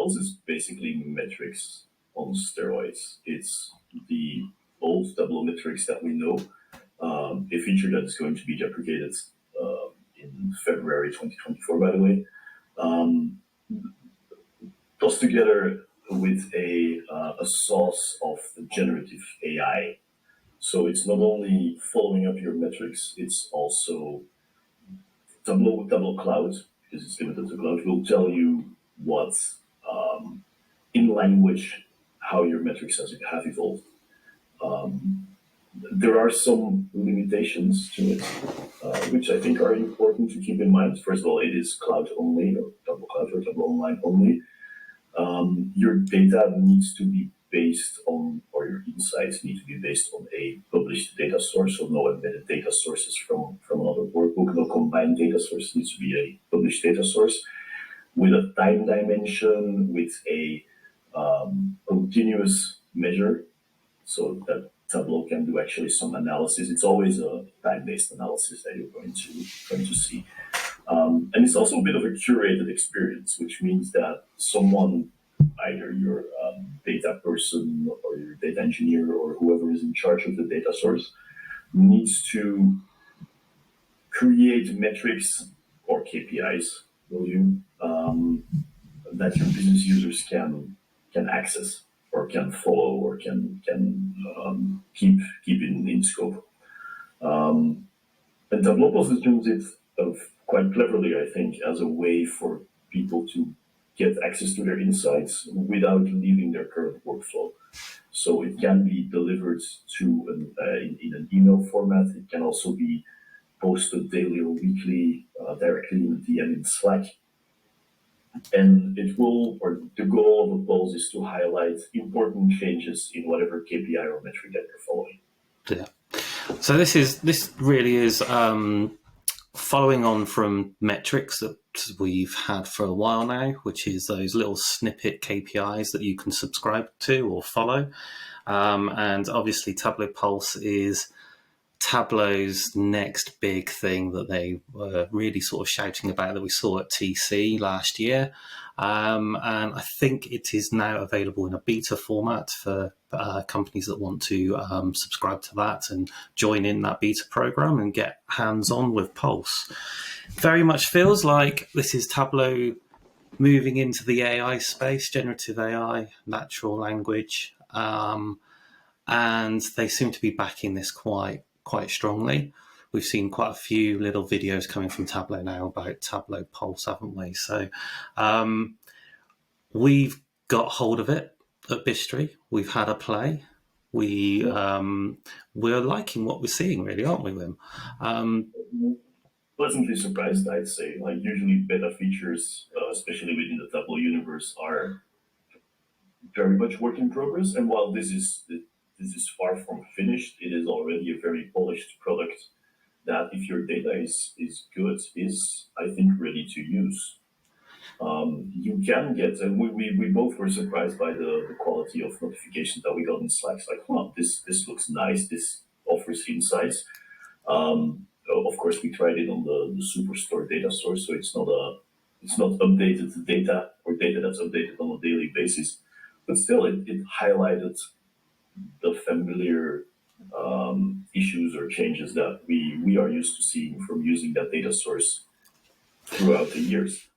Pulse is basically metrics on steroids. It's the old Tableau metrics that we know, a feature that is going to be deprecated in February 2024, by the way, plus together with a source of generative AI. So it's not only following up your metrics, it's also Tableau Cloud, because it's limited to cloud, will tell you what, in language, how your metrics have evolved. There are some limitations to it, which I think are important to keep in mind. First of all, it is cloud only, or Tableau Cloud or Tableau Online only. Your data needs to be based on, or your insights need to be based on a published data source, so no embedded data sources from another workbook, no combined data source. It needs to be a published data source with a time dimension, with a continuous measure, so that Tableau can do actually some analysis. It's always a time-based analysis that you're going to see. And it's also a bit of a curated experience, which means that someone, either your data person or your data engineer or whoever is in charge of the data source, needs to create metrics or KPIs, that your business users can access or can follow or can keep in scope. And Tableau positions it quite cleverly, I think, as a way for people to get access to their insights without leaving their current workflow. So it can be delivered to in an email format. It can also be posted daily or weekly directly in the DM in Slack. And it will, or the goal of a Pulse is to highlight important changes in whatever KPI or metric that you're following. Yeah. So this really is following on from metrics that we've had for a while now, which is those little snippet KPIs that you can subscribe to or follow. And obviously Tableau Pulse is Tableau's next big thing that they were really sort of shouting about, that we saw at TC last year. And I think it is now available in a beta format for companies that want to subscribe to that and join in that beta program and get hands-on with Pulse. Very much feels like this is Tableau moving into the AI space, generative AI, natural language, and they seem to be backing this quite strongly. We've seen quite a few little videos coming from Tableau now about Tableau Pulse, haven't we? So we've got hold of it at Biztory. We've had a play. We're liking what we're seeing, really, aren't we, Wim? Pleasantly surprised, I'd say. Like, usually beta features, especially within the Tableau universe, are very much work in progress. And while this is far from finished, it is already a very polished product that, if your data is good, is, I think, ready to use. You can get, and we both were surprised by the quality of notifications that we got in Slack. It's like, oh, this looks nice. This offers insights. Of course, we tried it on the Superstore data source, so it's not updated data or data that's updated on a daily basis. But still, it highlighted the familiar issues or changes that we are used to seeing from using that data source throughout the years.